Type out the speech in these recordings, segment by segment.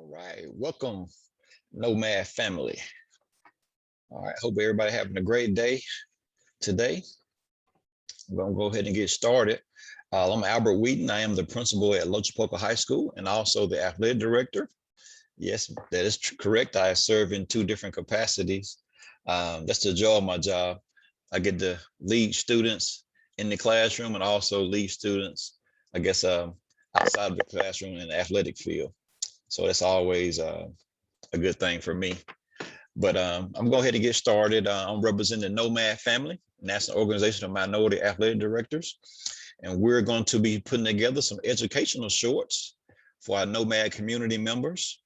All right, welcome, Nomad family. All right, hope everybody having a great day today. I'm gonna go ahead and get started. I'm Albert Weeden. I am the principal at Lochapoka High School and also the athletic director. Yes, that is correct. I serve in two different capacities. That's the joy of my job. I get to lead students in the classroom and also lead students, I guess, outside of the classroom in the athletic field. So that's always a good thing for me. But I'm going to go ahead and get started. I'm representing the Nomad family, National Organization of Minority Athletic Directors. And we're going to be putting together some educational shorts for our Nomad community members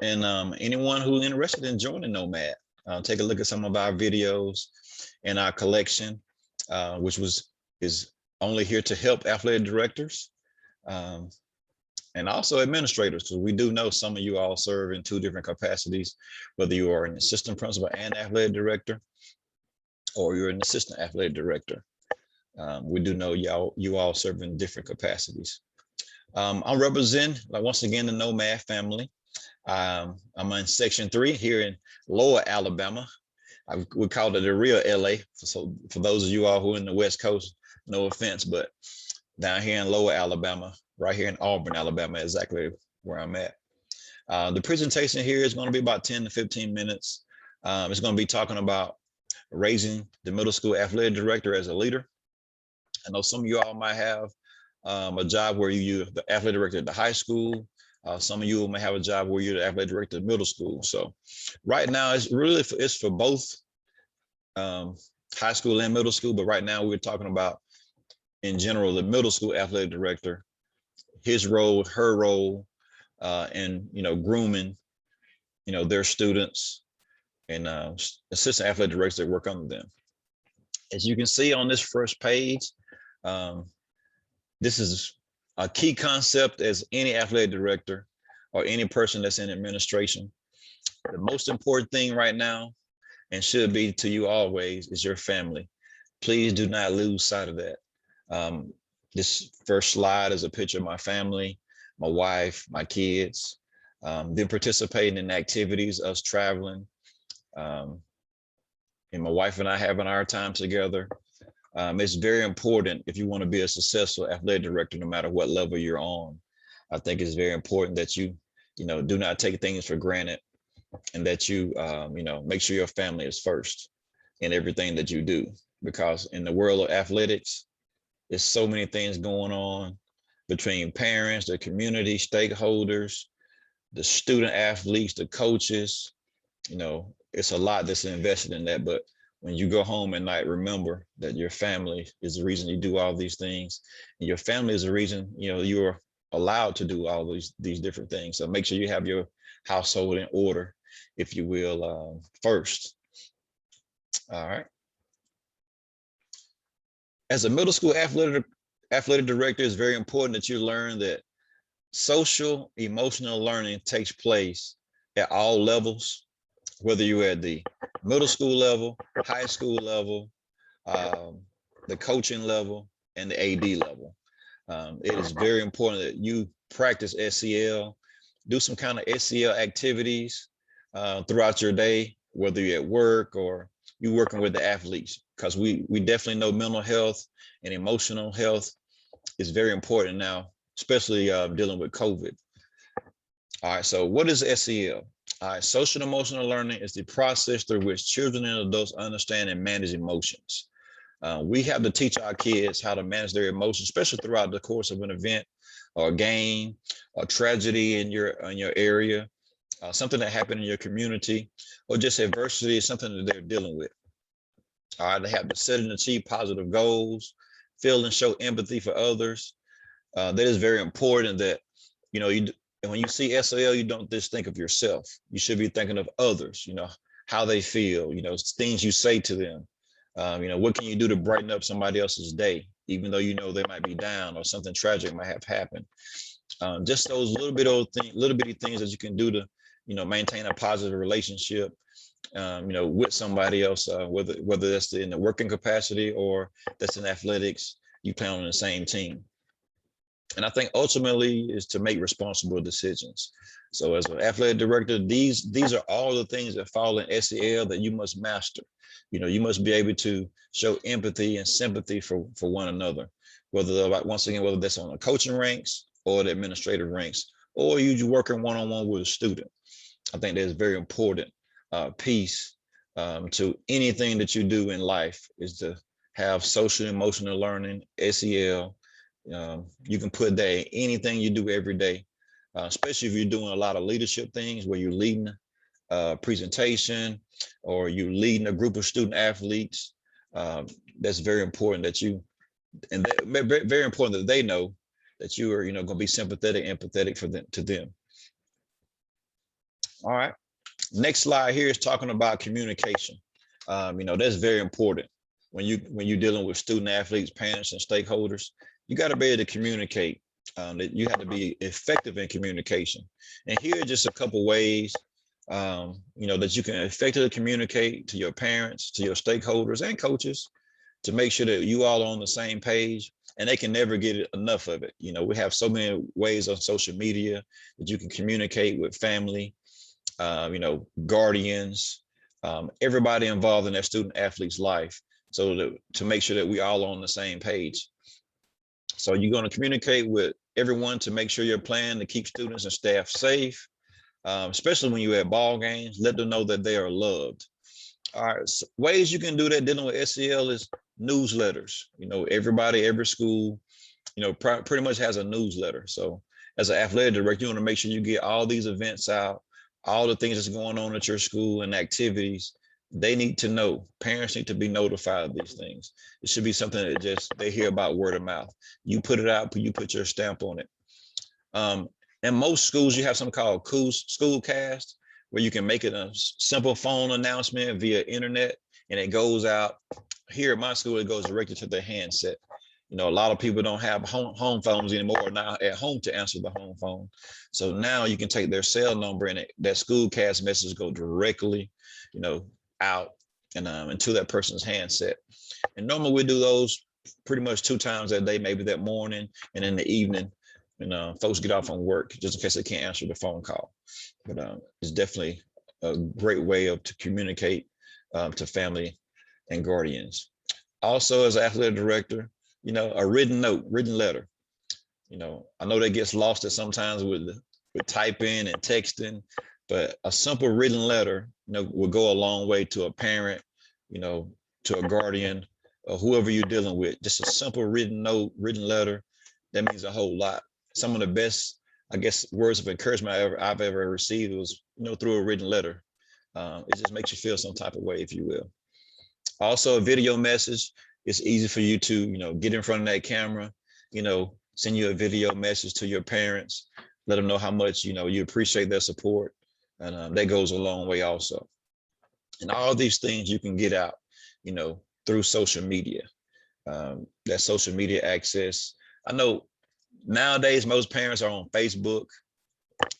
and anyone who's interested in joining Nomad. Take a look at some of our videos in our collection, which is only here to help athletic directors. And also administrators, because we do know some of you all serve in two different capacities, whether you are an assistant principal and athletic director, or you're an assistant athletic director. We do know you all serve in different capacities. I'm representing, like once again, the Nomad family. I'm in Section 3 here in Lower Alabama. We call it the real LA. So for those of you all who are in the West Coast, no offense, but down here in Lower Alabama, right here in Auburn, Alabama, exactly where I'm at. The presentation here is going to be about 10 to 15 minutes. It's going to be talking about raising the middle school athletic director as a leader. I know some of you all might have a job where you're the athletic director at the high school. Some of you may have a job where you're the athletic director at middle school. So right now it's for both high school and middle school, but right now we're talking about in general the middle school athletic director, his role, her role, and grooming, their students and assistant athletic directors that work under them. As you can see on this first page, this is a key concept as any athletic director or any person that's in administration. The most important thing right now, and should be to you always, is your family. Please do not lose sight of that. This first slide is a picture of my family, my wife, my kids, them participating in activities, us traveling, and my wife and I having our time together. It's very important if you want to be a successful athletic director, no matter what level you're on. I think it's very important that you do not take things for granted, and that you make sure your family is first in everything that you do, because in the world of athletics, there's so many things going on between parents, the community, stakeholders, the student athletes, the coaches. It's a lot that's invested in that. But when you go home at night, remember that your family is the reason you do all these things. And your family is the reason, you're allowed to do all these different things. So make sure you have your household in order, if you will, first. All right. As a middle school athletic director, it's very important that you learn that social emotional learning takes place at all levels, whether you're at the middle school level, high school level, the coaching level, and the AD level. It is very important that you practice SEL, do some kind of SEL activities throughout your day, whether you're at work or you're working with the athletes, because we definitely know mental health and emotional health is very important now, especially dealing with COVID. All right, so what is SEL? All right, social emotional learning is the process through which children and adults understand and manage emotions. We have to teach our kids how to manage their emotions, especially throughout the course of an event or a game, a tragedy in your area, something that happened in your community, or just adversity is something that they're dealing with. All right, they have to set and achieve positive goals, feel and show empathy for others. That is very important that, when you see SEL, you don't just think of yourself. You should be thinking of others, how they feel, things you say to them. What can you do to brighten up somebody else's day, even though they might be down or something tragic might have happened. Just those little bitty things that you can do to, maintain a positive relationship, with somebody else, whether that's in the working capacity or that's in athletics, you play on the same team. And I think ultimately is to make responsible decisions. So as an athletic director, these are all the things that fall in SEL that you must master. You must be able to show empathy and sympathy for one another, whether, like, once again, whether that's on the coaching ranks or the administrative ranks, or you working one-on-one with a student. I think that's very important piece to anything that you do in life, is to have social emotional learning, SEL. You can put that in anything you do every day, especially if you're doing a lot of leadership things where you're leading a presentation or you're leading a group of student athletes. That's very important that you, and very important that they know that you are, going to be sympathetic, empathetic to them. All right. Next slide here is talking about communication. That's very important when you're dealing with student athletes, parents, and stakeholders. You got to be able to communicate. That you have to be effective in communication. And here are just a couple ways, that you can effectively communicate to your parents, to your stakeholders, and coaches, to make sure that you all are on the same page, and they can never get enough of it. We have so many ways on social media that you can communicate with family, guardians, everybody involved in that student athlete's life, so to make sure that we all on the same page. So you're going to communicate with everyone to make sure your plan to keep students and staff safe, especially when you're at ball games. Let them know that they are loved. All right, so ways you can do that dealing with SEL is newsletters. Every school, pretty much has a newsletter. So as an athletic director, you want to make sure you get all these events out, all the things that's going on at your school and activities. They need to know. Parents need to be notified of these things. It should be something that just they hear about word of mouth. You put it out, you put your stamp on it. In most schools, you have something called Schoolcast, where you can make it a simple phone announcement via internet, and it goes out. Here at my school, it goes directly to the handset. A lot of people don't have home phones anymore, now at home to answer the home phone. So now you can take their cell number, and that Schoolcast message go directly, out and into that person's handset. And normally we do those pretty much 2 times a day, maybe that morning and in the evening, folks get off on work, just in case they can't answer the phone call. But it's definitely a great way to communicate to family and guardians. Also, as an athletic director, a written letter. I know that gets lost at sometimes with typing and texting, but a simple written letter, will go a long way to a parent, to a guardian, or whoever you're dealing with. Just a simple written letter, that means a whole lot. Some of the best, I guess, words of encouragement I've ever received was, through a written letter. It just makes you feel some type of way, if you will. Also, a video message. It's easy for you to, get in front of that camera, send you a video message to your parents, let them know how much, you appreciate their support. And that goes a long way also. And all these things you can get out, through social media, that social media access. I know nowadays most parents are on Facebook.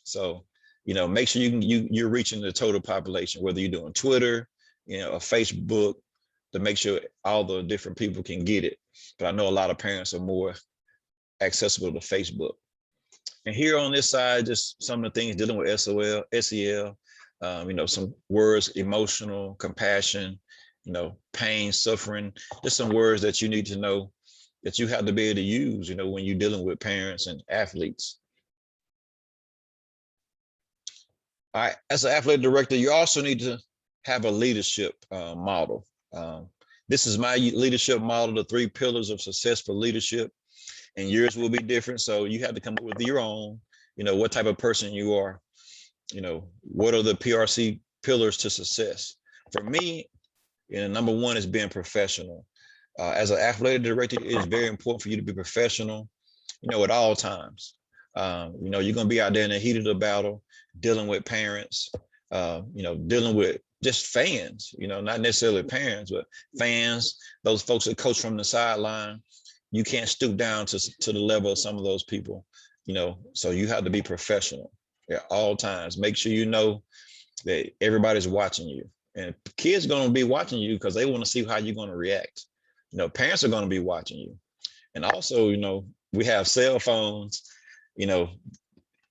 So, make sure you're reaching the total population, whether you're doing Twitter, or Facebook, to make sure all the different people can get it. But I know a lot of parents are more accessible to Facebook. And here on this side, just some of the things dealing with SEL, some words: emotional, compassion, pain, suffering, just some words that you need to know, that you have to be able to use, when you're dealing with parents and athletes. All right, as an athletic director, you also need to have a leadership model. This is my leadership model, the 3 pillars of success for leadership, and yours will be different. So you have to come up with your own, what type of person you are, what are the PRC pillars to success. For me, number 1 is being professional. As an athletic director, it is very important for you to be professional, at all times. You're going to be out there in the heat of the battle, dealing with parents, dealing with just fans, not necessarily parents, but fans, those folks that coach from the sideline. You can't stoop down to the level of some of those people, so you have to be professional at all times. Make sure you know that everybody's watching you, and kids are going to be watching you because they want to see how you're going to react. Parents are going to be watching you. And also, we have cell phones, you know,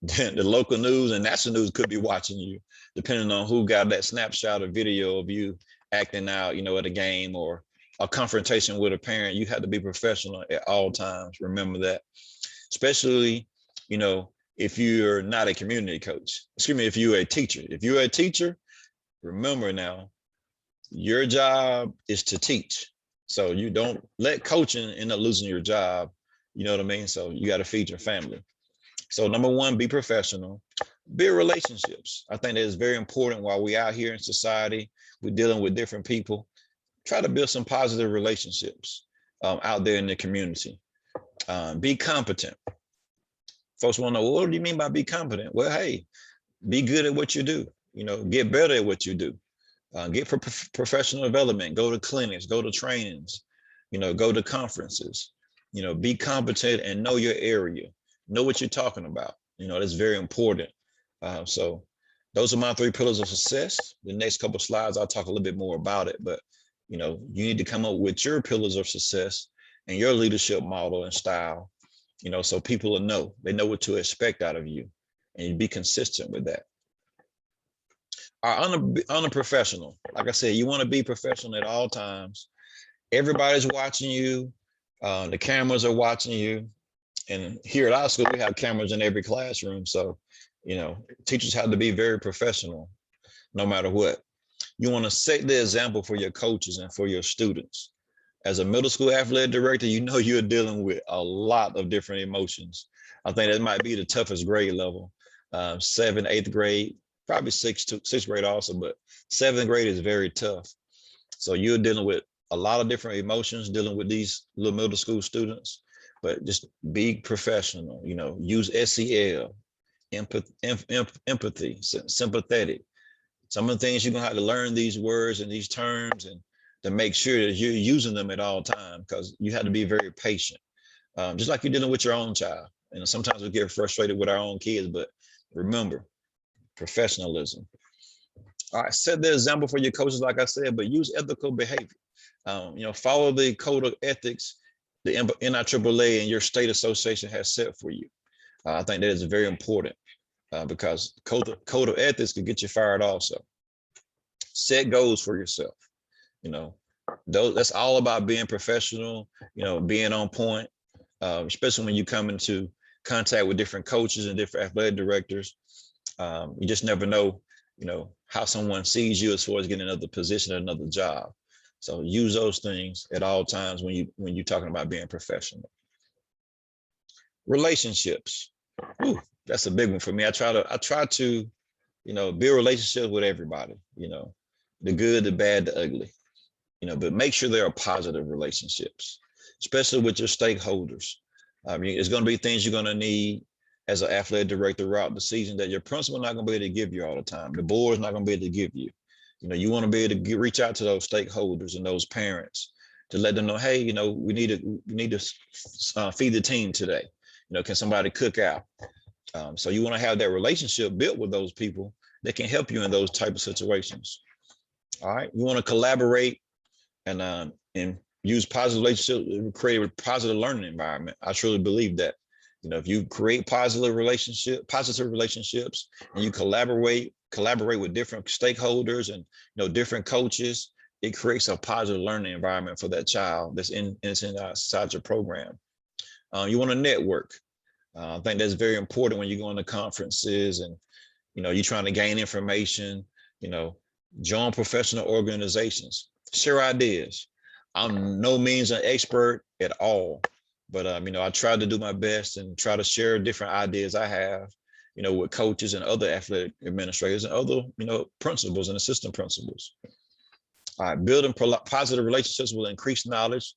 the local news and national news could be watching you, depending on who got that snapshot or video of you acting out, you know, at a game or a confrontation with a parent. You have to be professional at all times. Remember that, especially, you know, if you're not a community coach, excuse me, if you're a teacher. If you're a teacher, remember now, your job is to teach. So you don't let coaching end up losing your job. You know what I mean? So you got to feed your family. So number one, be professional, build relationships. I think that is very important while we're out here in society, we're dealing with different people. Try to build some positive relationships out there in the community. Be competent. Folks want to know, what do you mean by be competent? Well, hey, be good at what you do. You know, get better at what you do. Get professional development. Go to clinics. Go to trainings. You know, go to conferences. You know, be competent and know your area. Know what you're talking about. You know, that's very important. So those are my 3 pillars of success. The next couple of slides, I'll talk a little bit more about it, but you know, you need to come up with your pillars of success and your leadership model and style, you know, so people will know, they know what to expect out of you and you be consistent with that. On a professional, like I said, you want to be professional at all times. Everybody's watching you. The cameras are watching you. And here at our school, we have cameras in every classroom. So, you know, teachers have to be very professional, no matter what. You want to set the example for your coaches and for your students. As a middle school athletic director, you know you're dealing with a lot of different emotions. I think that might be the toughest grade level. 7th, 8th grade, probably sixth grade also, but 7th grade is very tough. So you're dealing with a lot of different emotions, dealing with these little middle school students. But just be professional, you know, use SEL, empathy, sympathetic. Some of the things you're gonna have to learn these words and these terms and to make sure that you're using them at all times, because you have to be very patient. Just like you're dealing with your own child. And sometimes we get frustrated with our own kids, but remember, professionalism. All right, set the example for your coaches, like I said, but use ethical behavior. You know, follow the code of ethics the NIAAA and your state association has set for you. I think that is very important because code of ethics could get you fired also. Set goals for yourself. You know, that's all about being professional, you know, being on point, especially when you come into contact with different coaches and different athletic directors. You just never know, you know, how someone sees you as far as getting another position or another job. So use those things at all times when you're talking about being professional. Relationships. Ooh, that's a big one for me. I try to, you know, build relationships with everybody, you know, the good, the bad, the ugly, you know, but make sure there are positive relationships, especially with your stakeholders. I mean, it's going to be things you're going to need as an athletic director throughout the season that your principal not going to be able to give you all the time. The board's not going to be able to give you. You know, you want to be able to reach out to those stakeholders and those parents to let them know, hey, you know, we need to feed the team today. You know, can somebody cook out? So you want to have that relationship built with those people that can help you in those type of situations. All right, you want to collaborate and use positive relationships, create a positive learning environment. I truly believe that. You know, if you create positive relationships, and you collaborate with different stakeholders and, you know, different coaches, it creates a positive learning environment for that child that's inside your program. You want to network. I think that's very important when you go into conferences and, you know, you're trying to gain information, you know, join professional organizations, share ideas. I'm no means an expert at all, but, you know, I try to do my best and try to share different ideas I have, you know, with coaches and other athletic administrators and other, you know, principals and assistant principals. All right, building positive relationships will increase knowledge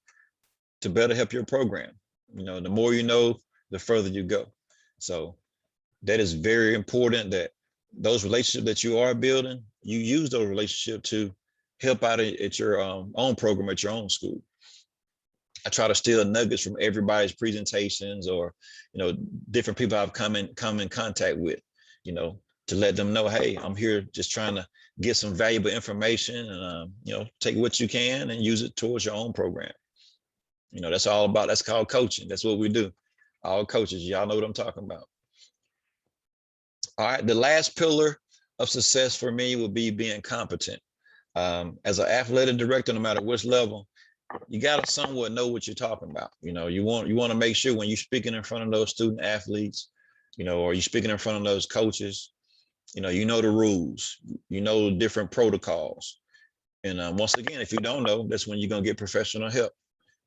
to better help your program. You know, the more you know, the further you go. So that is very important, that those relationships that you are building, you use those relationships to help out at your own program at your own school. I try to steal nuggets from everybody's presentations or, you know, different people I've come in contact with, you know, to let them know, hey, I'm here just trying to get some valuable information and, you know, take what you can and use it towards your own program. You know, that's all about, that's called coaching. That's what we do. All coaches, y'all know what I'm talking about. All right, the last pillar of success for me will be being competent. As an athletic director, no matter which level, you got to somewhat know what you're talking about. You want to make sure when you're speaking in front of those student athletes, or you're speaking in front of those coaches, you know the rules, different protocols. And once again, if you don't know, that's when you're going to get professional help,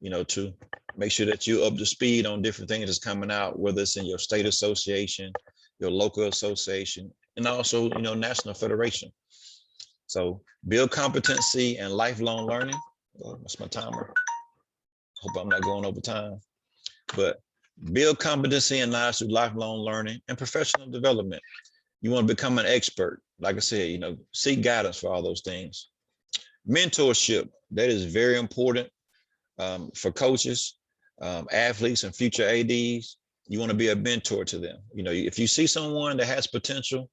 to make sure that you're up to speed on different things that's coming out, whether it's in your state association, your local association, and also, national federation. So build competency and lifelong learning. Oh, that's my timer. Hope I'm not going over time. But build competency and knowledge through lifelong learning and professional development. You want to become an expert. Like I said, seek guidance for all those things. Mentorship, that is very important for coaches, athletes, and future ADs. You want to be a mentor to them. If you see someone that has potential,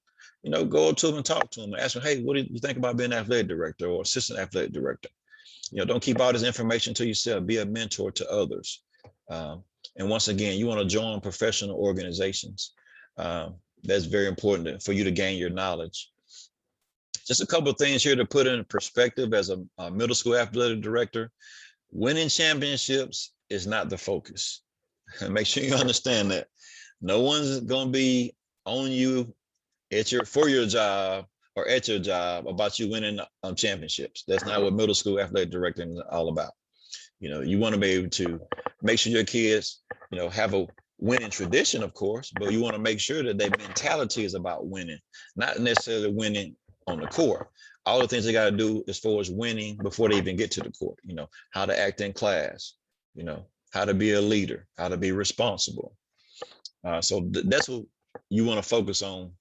go up to them and talk to them and ask them, hey, what do you think about being an athletic director or assistant athletic director? Don't keep all this information to yourself. Be a mentor to others. And once again, you want to join professional organizations. That's very important for you to gain your knowledge. Just a couple of things here to put in perspective as a middle school athletic director. Winning championships is not the focus. Make sure you understand that. No one's going to be on you for your job or at your job about you winning championships. That's not what middle school athletic directing is all about. You want to be able to make sure your kids, have a winning tradition, of course, but you want to make sure that their mentality is about winning, not necessarily winning on the court. All the things they got to do as far as winning before they even get to the court, how to act in class, how to be a leader, how to be responsible. So that's what you want to focus on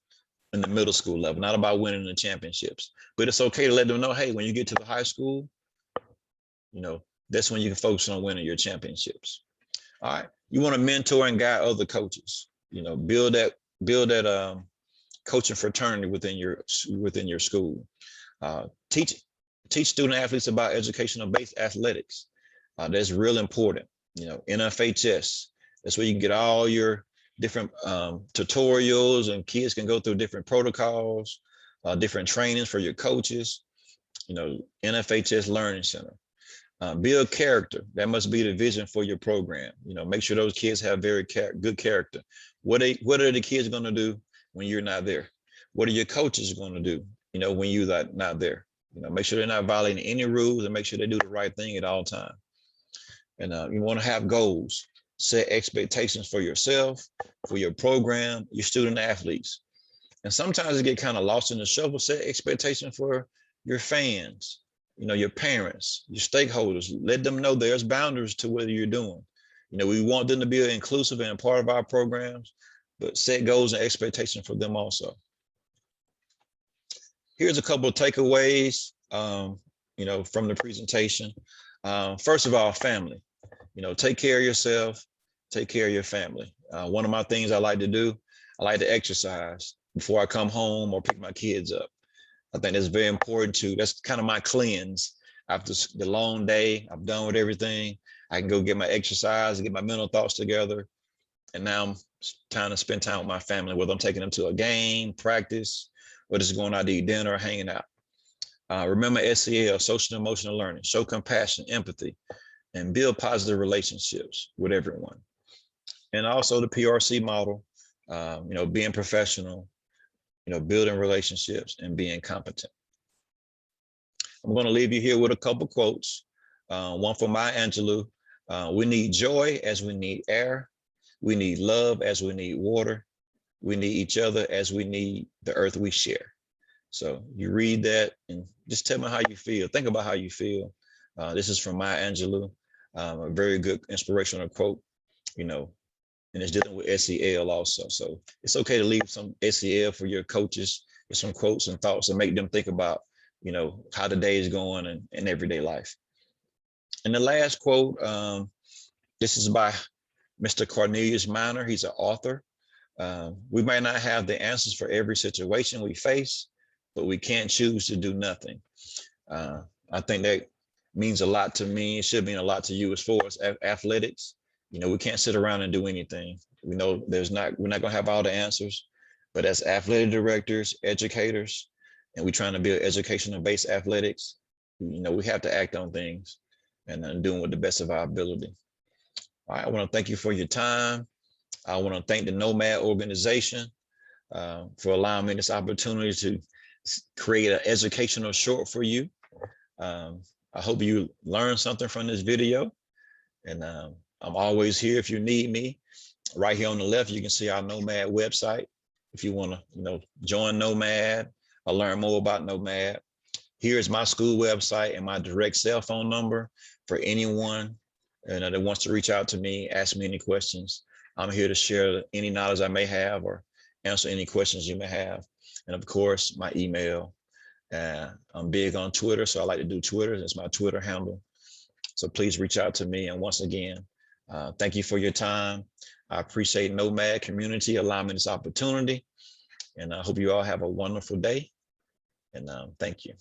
in the middle school level, not about winning the championships. But it's okay to let them know, hey, when you get to the high school, that's when you can focus on winning your championships. All right. You want to mentor and guide other coaches, build that coaching fraternity within your school. Teach student athletes about educational-based athletics. That's real important. NFHS, that's where you can get all your different tutorials, and kids can go through different protocols, different trainings for your coaches. NFHS Learning Center. Build character. That must be the vision for your program. Make sure those kids have very good character. What are the kids going to do when you're not there? What are your coaches going to do, when you're not there? Make sure they're not violating any rules, and make sure they do the right thing at all times. And you want to have goals. Set expectations for yourself, for your program, your student athletes. And sometimes it get kind of lost in the shuffle. Set expectations for your fans, your parents, your stakeholders. Let them know there's boundaries to what you're doing. We want them to be inclusive and a part of our programs, but set goals and expectations for them also. Here's a couple of takeaways, from the presentation. First of all, family. Take care of yourself, take care of your family. One of my things I like to do, I like to exercise before I come home or pick my kids up. I think that's very important too. That's kind of my cleanse. After the long day, I'm done with everything. I can go get my exercise, get my mental thoughts together. And now I'm trying to spend time with my family, whether I'm taking them to a game, practice, or just going out to eat dinner or hanging out. Remember SEL, social and emotional learning. Show compassion, empathy, and build positive relationships with everyone. And also the PRC model, being professional, building relationships and being competent. I'm going to leave you here with a couple quotes. One from Maya Angelou. We need joy as we need air. We need love as we need water. We need each other as we need the earth we share. So you read that and just tell me how you feel. Think about how you feel. This is from Maya Angelou. A very good inspirational quote, and it's dealing with SEL also. So it's okay to leave some SEL for your coaches with some quotes and thoughts and make them think about, how the day is going in everyday life. And the last quote, this is by Mr. Cornelius Minor. He's an author. We might not have the answers for every situation we face, but we can't choose to do nothing. I think that means a lot to me. It should mean a lot to you as far as athletics. We can't sit around and do anything. We know we're not going to have all the answers, but as athletic directors, educators, and we're trying to build educational-based athletics, we have to act on things and doing with the best of our ability. All right, I want to thank you for your time. I want to thank the Nomad organization for allowing me this opportunity to create an educational short for you. I hope you learned something from this video, and I'm always here if you need me. Right here on the left, you can see our Nomad website. If you want to, join Nomad or learn more about Nomad, here's my school website and my direct cell phone number for anyone that wants to reach out to me, ask me any questions. I'm here to share any knowledge I may have or answer any questions you may have. And of course, my email. I'm big on Twitter, so I like to do Twitter. That's my Twitter handle. So please reach out to me. And once again, thank you for your time. I appreciate Nomad community allowing me this opportunity. And I hope you all have a wonderful day. And thank you.